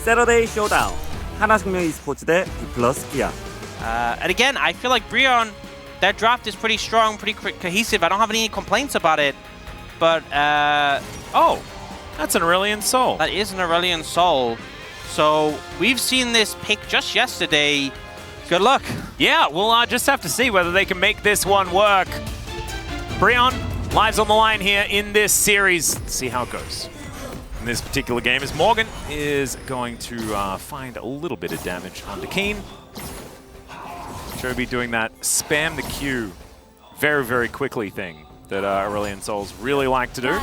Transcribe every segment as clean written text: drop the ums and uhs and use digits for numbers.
세러데이 쇼다운 하나생명 e스포츠 대 디플러스 기아. And again, I feel like Brion, that draft is pretty strong, pretty cohesive. I don't have any complaints about it. But, oh, that's an Aurelion Soul. That is an Aurelion Soul. So we've seen this pick just yesterday. Good luck. Yeah, we'll just have to see whether they can make this one work. Brion, lives on the line here in this series. Let's see how it goes in this particular game as Morgan is going to find a little bit of damage onto Keen. Chobi doing that spam the Q very, very quickly thing that Aurelion Souls really like to do.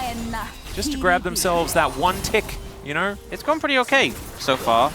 Just to grab themselves that one tick, you know? It's gone pretty okay so far.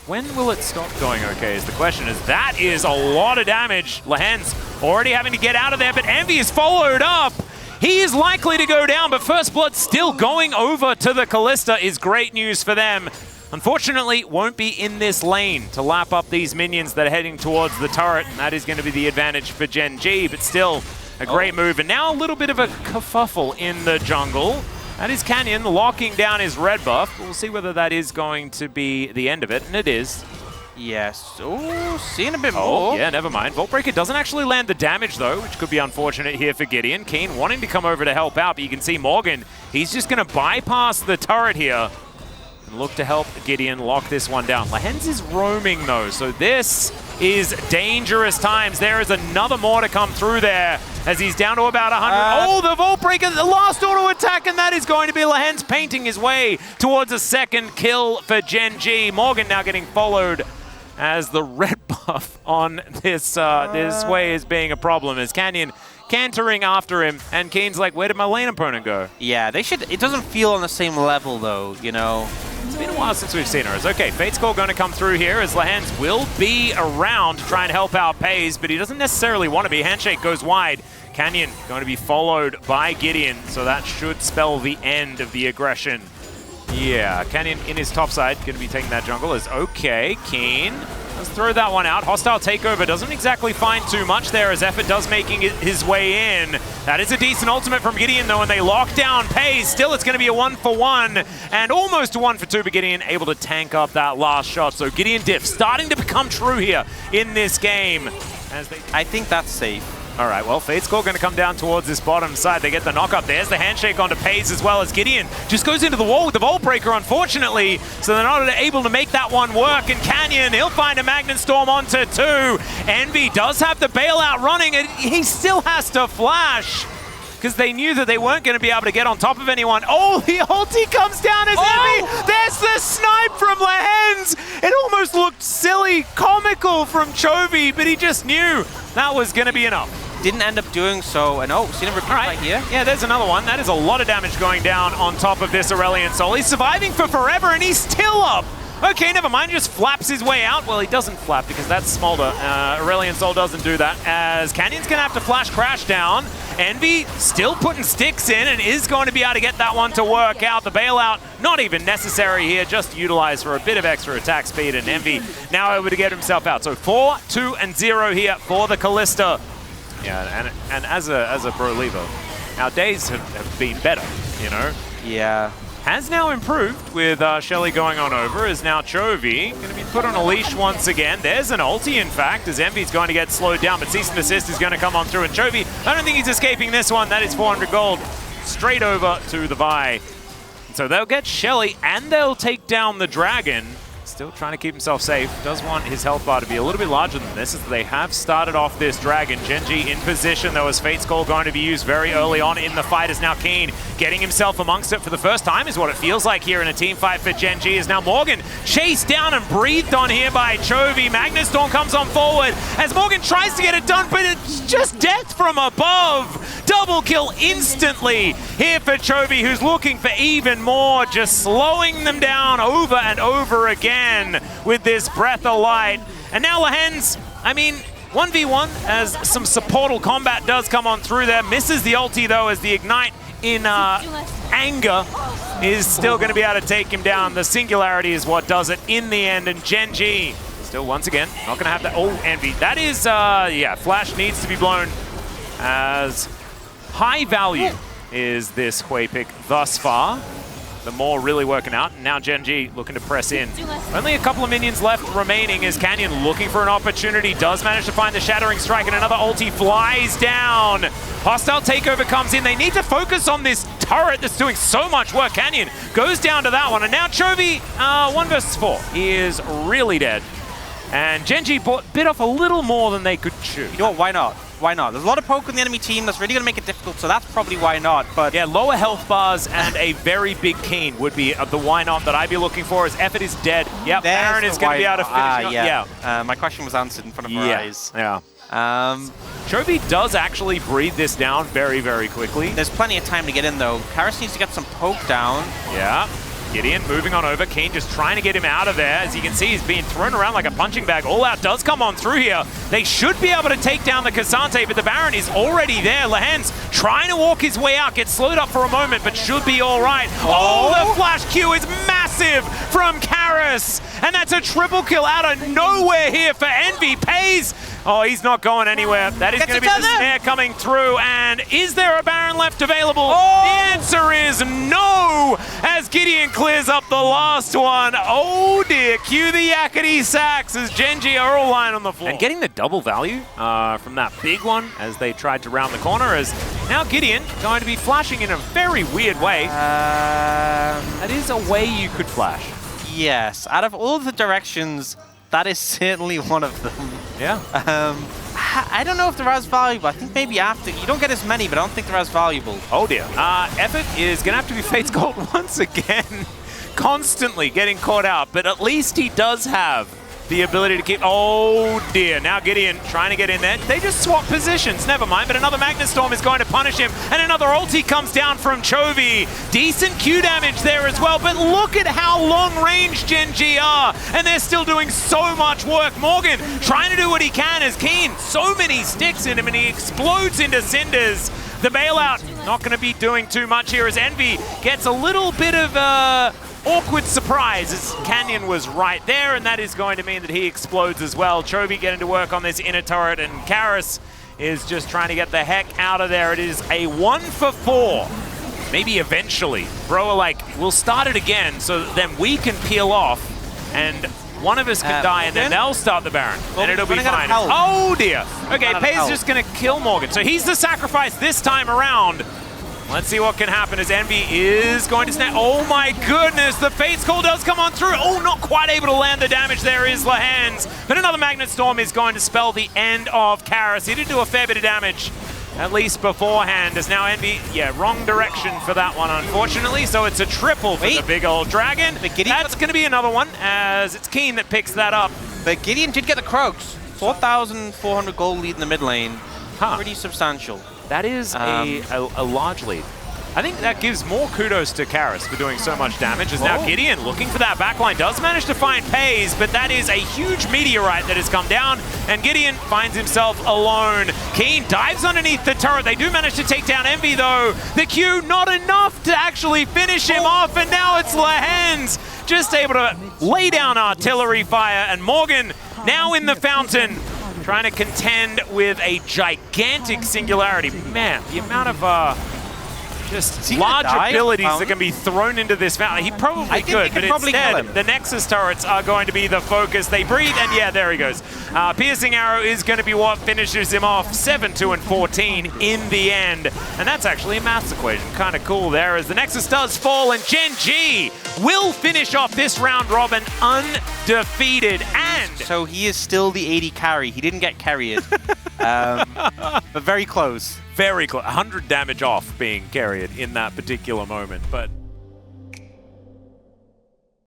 When will it stop going okay is the question, as that is a lot of damage. Lehen's already having to get out of there, but Envy is followed up. He is likely to go down, but First Blood still going over to the Kalista is great news for them. Unfortunately, won't be in this lane to lap up these minions that are heading towards the turret, and that is going to be the advantage for Gen G, but still a great move. And now a little bit of a kerfuffle in the jungle. That is Canyon locking down his red buff. We'll see whether that is going to be the end of it, and it is. Yes. Oh, seeing a bit more. Yeah, never mind. Vaultbreaker doesn't actually land the damage, though, which could be unfortunate here for Gideon. Keen wanting to come over to help out, but you can see Morgan, he's just going to bypass the turret here and look to help Gideon lock this one down. Lehen's is roaming, though, so this is dangerous times. There is another more to come through there as he's down to about 100. The Vaultbreaker, the last auto attack, and that is going to be Lehen's painting his way towards a second kill for Gen G. Morgan now getting followed as the red buff on this this way is being a problem, as Canyon cantering after him, and Keen's like, where did my lane opponent go? Yeah, they should. It doesn't feel on the same level, though, you know. It's been a while since we've seen her. It's okay, Fate's Call going to come through here as Lehen's will be around to try and help out Pays, but he doesn't necessarily want to be. Handshake goes wide. Canyon going to be followed by Gideon, so that should spell the end of the aggression. Yeah, Canyon in his top side, going to be taking that jungle is okay. Keen, let's throw that one out. Hostile takeover doesn't exactly find too much there as Effort does making his way in. That is a decent ultimate from Gideon though, and they lock down Pays. Still, it's going to be a 1-for-1 and almost a 1-for-2, but Gideon able to tank up that last shot. So Gideon diff starting to become true here in this game. I think that's safe. All right, well, Fate's Call going to come down towards this bottom side. They get the knock-up. There's the handshake onto Pays as well, as Gideon just goes into the wall with the Vaultbreaker, unfortunately, so they're not able to make that one work. And Canyon, he'll find a Magnet Storm onto 2. Envy does have the bailout running, and he still has to flash, because they knew that they weren't going to be able to get on top of anyone. Oh, the ulti comes down as Envy. There's the snipe from Lehen's. It almost looked silly, comical from Chovy, but he just knew that was going to be enough. Didn't end up doing so, and seen him repeat right here. Yeah, there's another one. That is a lot of damage going down on top of this Aurelion Soul. He's surviving for forever, and he's still up. Okay, never mind, just flaps his way out. Well, he doesn't flap because that's Smolder. Aurelion Soul doesn't do that, as Canyon's gonna have to flash crash down. Envy still putting sticks in and is going to be able to get that one to work out. The bailout, not even necessary here, just utilized for a bit of extra attack speed, and Envy now able to get himself out. So 4, 2, and 0 here for the Kalista. Yeah, and as a pro leaver, our days have been better, you know? Yeah. Has now improved with Shelly going on over, is now Chovy going to be put on a leash once again. There's an ulti, in fact, as Envy's going to get slowed down, but Cease and Desist is going to come on through, and Chovy, I don't think he's escaping this one. That is 400 gold straight over to the Vi. So they'll get Shelly, and they'll take down the Dragon. Still trying to keep himself safe. Does want his health bar to be a little bit larger than this, as they have started off this Dragon. Gen G in position, though, as Fate's Call going to be used very early on in the fight, is now Keen getting himself amongst it for the first time is what it feels like here in a team fight for Gen G. Is now Morgan chased down and breathed on here by Chovy. Magnet Storm comes on forward as Morgan tries to get it done, but it's just death from above. Double kill instantly here for Chovy, who's looking for even more, just slowing them down over and over again with this Breath of Light. And now Lehen's, I mean, 1v1 as some supportal combat does come on through there. Misses the ulti though, as the Ignite in anger is still going to be able to take him down. The Singularity is what does it in the end, and Gen G still once again not going to have that. Oh, Envy. That is, yeah, Flash needs to be blown, as high value is this Hui pick thus far. the more really working out. And now Gen G looking to press in. Only a couple of minions left remaining as Canyon looking for an opportunity. Does manage to find the Shattering Strike, and another ulti flies down. Hostile takeover comes in. They need to focus on this turret that's doing so much work. Canyon goes down to that one. And now Chovy, 1 versus 4. He is really dead. And Gen G bit off a little more than they could chew. You know what, why not? Why not? There's a lot of poke on the enemy team that's really going to make it difficult, so that's probably why not. But yeah, lower health bars and a very big Keen would be the why not that I'd be looking for. As Effort is dead. Yep, Baron is going to be able to finish. My question was answered in front of our eyes. Yeah. Chovy does actually breathe this down very, very quickly. There's plenty of time to get in, though. Karis needs to get some poke down. Yeah. Gideon moving on over. Keen just trying to get him out of there. As you can see, he's being thrown around like a punching bag. All Out does come on through here. They should be able to take down the Cassante, but the Baron is already there. Lahen's trying to walk his way out. Gets slowed up for a moment, but should be all right. Oh, the flash Q is massive from Karis. And that's a triple kill out of nowhere here for Envy. Pays. Oh, he's not going anywhere. That is going to be the snare coming through. And is there a Baron left available? The answer is no, as Gideon clears up the last one. Oh dear, cue the yakety sax as Gen G are all lying on the floor. And getting the double value from that big one as they tried to round the corner, as now Gideon going to be flashing in a very weird way. That is a way you could flash. Yes, out of all the directions, that is certainly one of them. Yeah. I don't know if they're as valuable. I think maybe after. You don't get as many, but I don't think they're as valuable. Oh dear. Effort is going to have to be Fate's Gold once again. Constantly getting caught out, but at least he does have the ability to keep... Oh dear, now Gideon trying to get in there. They just swap positions, never mind, but another Magnet Storm is going to punish him, and another ulti comes down from Chovy. Decent Q damage there as well, but look at how long range Gen G are, and they're still doing so much work. Morgan trying to do what he can as Keen, so many sticks in him, and he explodes into cinders. The bailout not going to be doing too much here as Envy gets a little bit of awkward surprise as Canyon was right there, and that is going to mean that he explodes as well. Chovy getting to work on this inner turret, and Karis is just trying to get the heck out of there. It is a 1 for 4. Maybe eventually. Bro are like, we'll start it again so then we can peel off and one of us can die and then they'll start the Baron. And it'll be fine. Oh dear. Okay, Pei's just going to kill Morgan. So he's the sacrifice this time around. Let's see what can happen as Envy is going to snap. Oh my goodness, the Fate's Call does come on through. Oh, not quite able to land the damage there is Lahen's. But another Magnet Storm is going to spell the end of Karis. He did do a fair bit of damage, at least beforehand, as now Envy, wrong direction for that one, unfortunately. So it's a triple for the big old dragon. That's going to be another one, as it's Keen that picks that up. But Gideon did get the Croaks. 4,400 gold lead in the mid lane. Pretty substantial. That is a large lead. I think that gives more kudos to Karis for doing so much damage, as now Gideon looking for that backline does manage to find Pays, but that is a huge meteorite that has come down, and Gideon finds himself alone. Keen dives underneath the turret. They do manage to take down Envy, though. The Q not enough to actually finish him off, and now it's Lahen's just able to lay down artillery fire, and Morgan now in the fountain, trying to contend with a gigantic singularity. Man, the amount of just large abilities that can be thrown into this fountain. He probably could, but instead, the Nexus turrets are going to be the focus. They breathe, and yeah, there he goes. Piercing Arrow is going to be what finishes him off. 7-2 and 14 in the end. And that's actually a maths equation. Kind of cool there, as the Nexus does fall, and Gen G will finish off this round robin undefeated. And so he is still the 80 carry. He didn't get carried, but very close. Very close. 100 damage off being carried in that particular moment, but